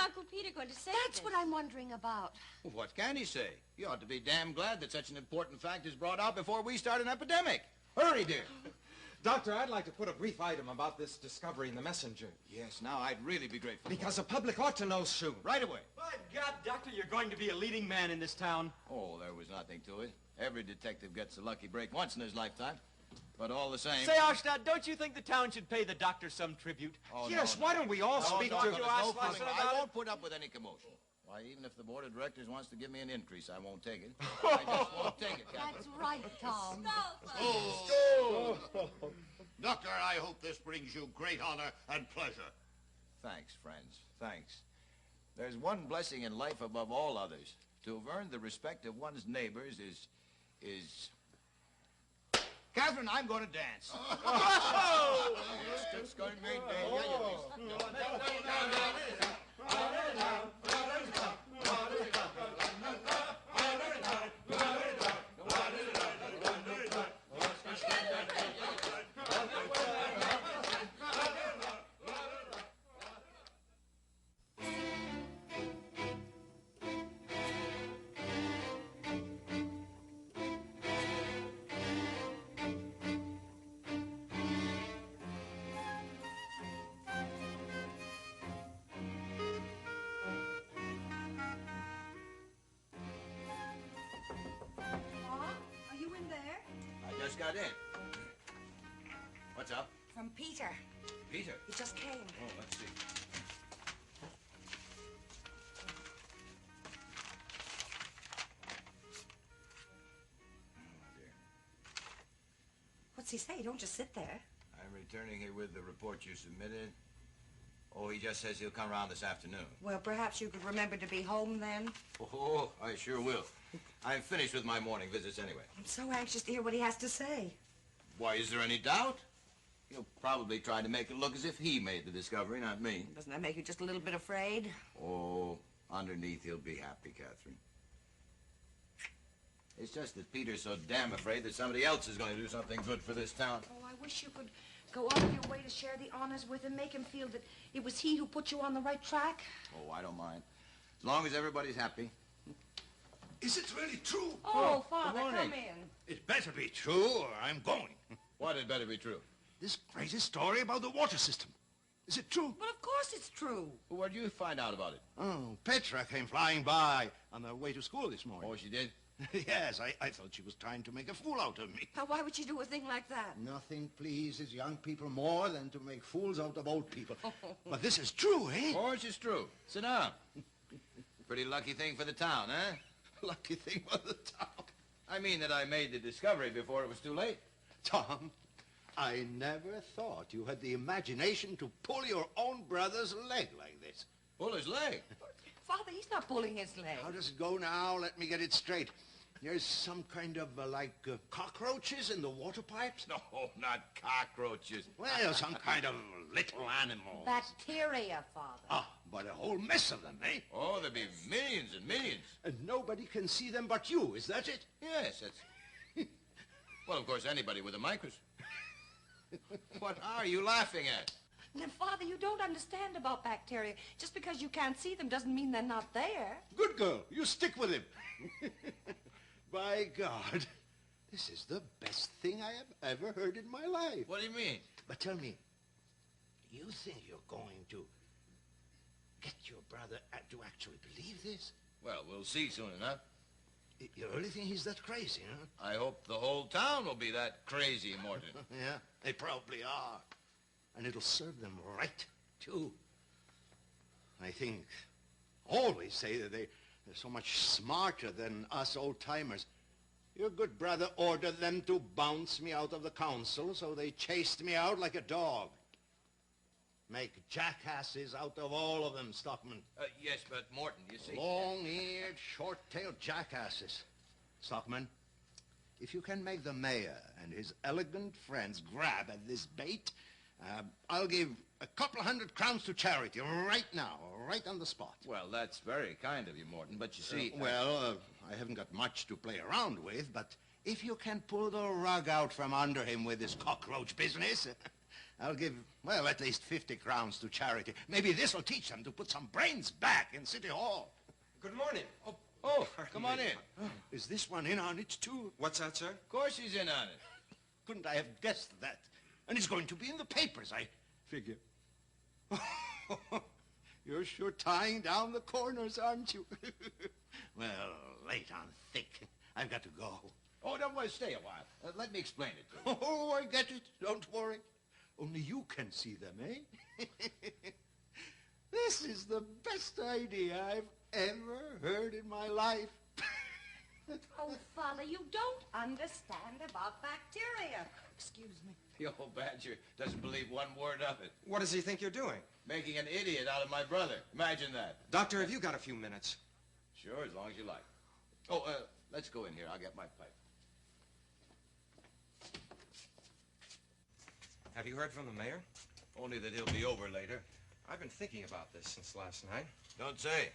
Uncle Peter going to say That's what I'm wondering about. Well, what can he say? You ought to be damn glad that such an important fact is brought out before we start an epidemic. Hurry, dear. Doctor, I'd like to put a brief item about this discovery in the messenger. Yes, now I'd really be grateful. Because the public ought to know soon. Right away. My God, Doctor, you're going to be a leading man in this town. Oh, there was nothing to it. Every detective gets a lucky break once in his lifetime. But all the same... Say, Arstadt, don't you think the town should pay the doctor some tribute? Oh, yes, no, why don't we all speak to... I won't put up with any commotion. Why, even if the board of directors wants to give me an increase, I won't take it. I just won't take it, Captain. That's right, Tom. Oh. Doctor, I hope this brings you great honor and pleasure. Thanks, friends. Thanks. There's one blessing in life above all others. To have earned the respect of one's neighbors is... Catherine, I'm going to dance. Oh! It's going to make got in. What's up? From Peter. Peter? He just came. Oh, let's see. Oh, dear. What's he say? Don't just sit there. I'm returning here with the report you submitted. Oh, he just says he'll come around this afternoon. Well, perhaps you could remember to be home then. Oh, I sure will. I'm finished with my morning visits anyway. I'm so anxious to hear what he has to say. Why, is there any doubt? He'll probably try to make it look as if he made the discovery, not me. Doesn't that make you just a little bit afraid? Oh, underneath he'll be happy, Catherine. It's just that Peter's so damn afraid that somebody else is going to do something good for this town. Oh, I wish you could go out of your way to share the honors with him, make him feel that it was he who put you on the right track. Oh, I don't mind. As long as everybody's happy. Is it really true? Oh, Father, come in. It better be true or I'm going. What had better be true? This crazy story about the water system. Is it true? Well, of course it's true. Well, where did you find out about it? Oh, Petra came flying by on her way to school this morning. Oh, she did? Yes, I thought she was trying to make a fool out of me. Now, why would she do a thing like that? Nothing pleases young people more than to make fools out of old people. But this is true, eh? Of course it's true. Sit down. Pretty lucky thing for the town, eh? Lucky thing for the town. I mean that I made the discovery before it was too late. Tom, I never thought you had the imagination to pull your own brother's leg like this. Pull his leg? Father, he's not pulling his leg. How does it go now? Let me get it straight. There's some kind of, cockroaches in the water pipes? No, not cockroaches. Well, some kind of little animals. Bacteria, Father. Ah, but a whole mess of them, eh? Oh, there'd be millions and millions. And nobody can see them but you, is that it? Yes, that's... Well, of course, anybody with a microscope. What are you laughing at? Now, Father, you don't understand about bacteria. Just because you can't see them doesn't mean they're not there. Good girl. You stick with him. By God, this is the best thing I have ever heard in my life. What do you mean? But tell me, you think you're going to get your brother to actually believe this? Well, we'll see soon enough. You really think he's that crazy, huh? I hope the whole town will be that crazy, Morton. Yeah, they probably are. And it'll serve them right, too. I think, always say that they're so much smarter than us old-timers. Your good brother ordered them to bounce me out of the council, so they chased me out like a dog. Make jackasses out of all of them, Stockmann. Yes, but Morton, you see... Long-eared, short-tailed jackasses. Stockmann, if you can make the mayor and his elegant friends grab at this bait, I'll give a couple of 100 crowns to charity right now, right on the spot. Well, that's very kind of you, Morton, but you see... I haven't got much to play around with, but if you can pull the rug out from under him with this cockroach business, I'll give, well, at least 50 crowns to charity. Maybe this will teach them to put some brains back in City Hall. Good morning. Oh, come on in. Is this one in on it, too? What's that, sir? Of course he's in on it. Couldn't I have guessed that? And it's going to be in the papers, I figure. You're sure tying down the corners, aren't you? Well, late on thick. I've got to go. Oh, don't want to stay a while. Let me explain it to you. Oh, I get it. Don't worry. Only you can see them, eh? This is the best idea I've ever heard in my life. Oh, Father, you don't understand about bacteria. Excuse me. The old badger doesn't believe one word of it. What does he think you're doing? Making an idiot out of my brother. Imagine that. Doctor, have you got a few minutes? Sure, as long as you like. Oh, let's go in here. I'll get my pipe. Have you heard from the mayor? Only that he'll be over later. I've been thinking about this since last night. Don't say.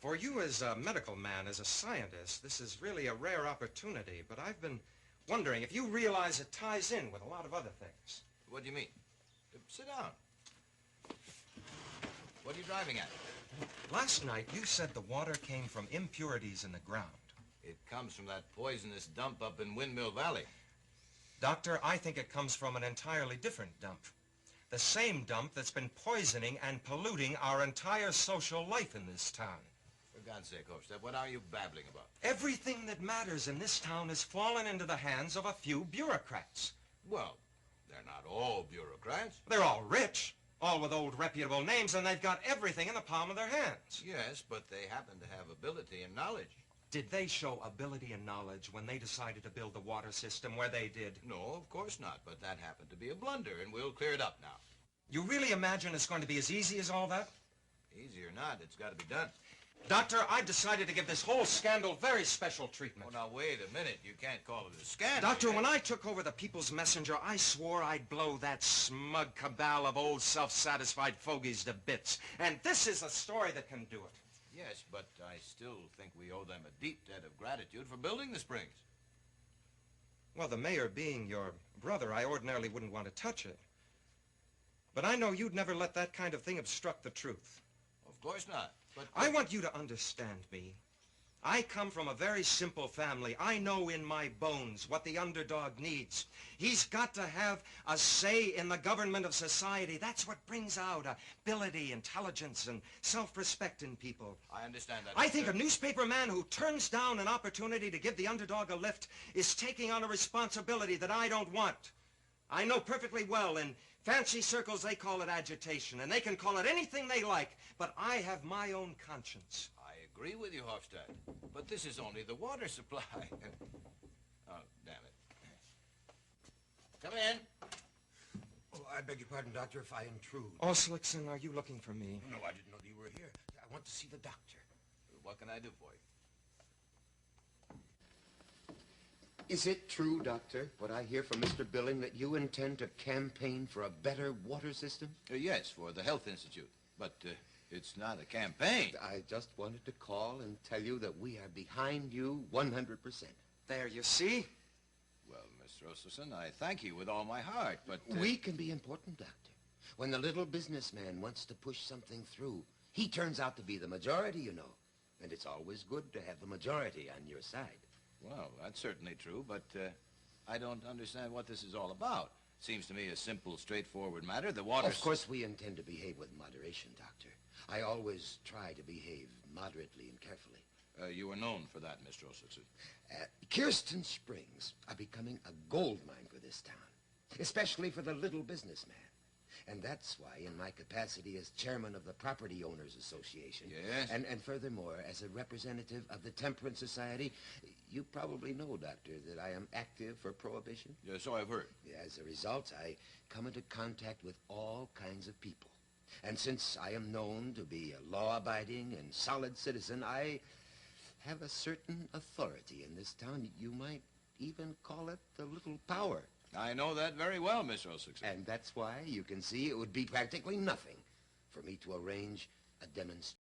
For you as a medical man, as a scientist, this is really a rare opportunity, but I've been wondering if you realize it ties in with a lot of other things. What do you mean? Sit down. What are you driving at? Last night, you said the water came from impurities in the ground. It comes from that poisonous dump up in Windmill Valley. Doctor, I think it comes from an entirely different dump. The same dump that's been poisoning and polluting our entire social life in this town. For God's sake, Hofstad, what are you babbling about? Everything that matters in this town has fallen into the hands of a few bureaucrats. Well, they're not all bureaucrats. They're all rich, all with old reputable names, and they've got everything in the palm of their hands. Yes, but they happen to have ability and knowledge. Did they show ability and knowledge when they decided to build the water system where they did? No, of course not, but that happened to be a blunder, and we'll clear it up now. You really imagine it's going to be as easy as all that? Easy or not, it's got to be done. Doctor, I've decided to give this whole scandal very special treatment. Oh, now, wait a minute. You can't call it a scandal. Doctor, when I took over the People's Messenger, I swore I'd blow that smug cabal of old self-satisfied fogies to bits. And this is a story that can do it. Yes, but I still think we owe them a deep debt of gratitude for building the springs. Well, the mayor being your brother, I ordinarily wouldn't want to touch it. But I know you'd never let that kind of thing obstruct the truth. Of course not. But I want you to understand me. I come from a very simple family. I know in my bones what the underdog needs. He's got to have a say in the government of society. That's what brings out ability, intelligence, and self-respect in people. I understand that. I think a newspaper man who turns down an opportunity to give the underdog a lift is taking on a responsibility that I don't want. I know perfectly well in fancy circles they call it agitation, and they can call it anything they like, but I have my own conscience. I agree with you, Hofstad, but this is only the water supply. Oh, damn it. Come in. Oh, I beg your pardon, Doctor, if I intrude. Oh, Slickson, are you looking for me? No, I didn't know you were here. I want to see the doctor. What can I do for you? Is it true, Doctor, what I hear from Mr. Billing, that you intend to campaign for a better water system? Yes, for the Health Institute, but it's not a campaign. I just wanted to call and tell you that we are behind you 100%. There, you see? Well, Mr. Roselson, I thank you with all my heart, but... We can be important, Doctor. When the little businessman wants to push something through, he turns out to be the majority, you know. And it's always good to have the majority on your side. Well, that's certainly true, but I don't understand what this is all about. Seems to me a simple, straightforward matter. The water... Of course, we intend to behave with moderation, Doctor. I always try to behave moderately and carefully. You are known for that, Mr. Roselson. Kirsten Springs are becoming a gold mine for this town, especially for the little businessman. And that's why, in my capacity as chairman of the Property Owners Association... Yes? And furthermore, as a representative of the Temperance Society, you probably know, Doctor, that I am active for prohibition. Yeah, so I've heard. As a result, I come into contact with all kinds of people. And since I am known to be a law-abiding and solid citizen, I have a certain authority in this town. You might even call it a little power. I know that very well, Miss Roselson. And that's why you can see it would be practically nothing for me to arrange a demonstration.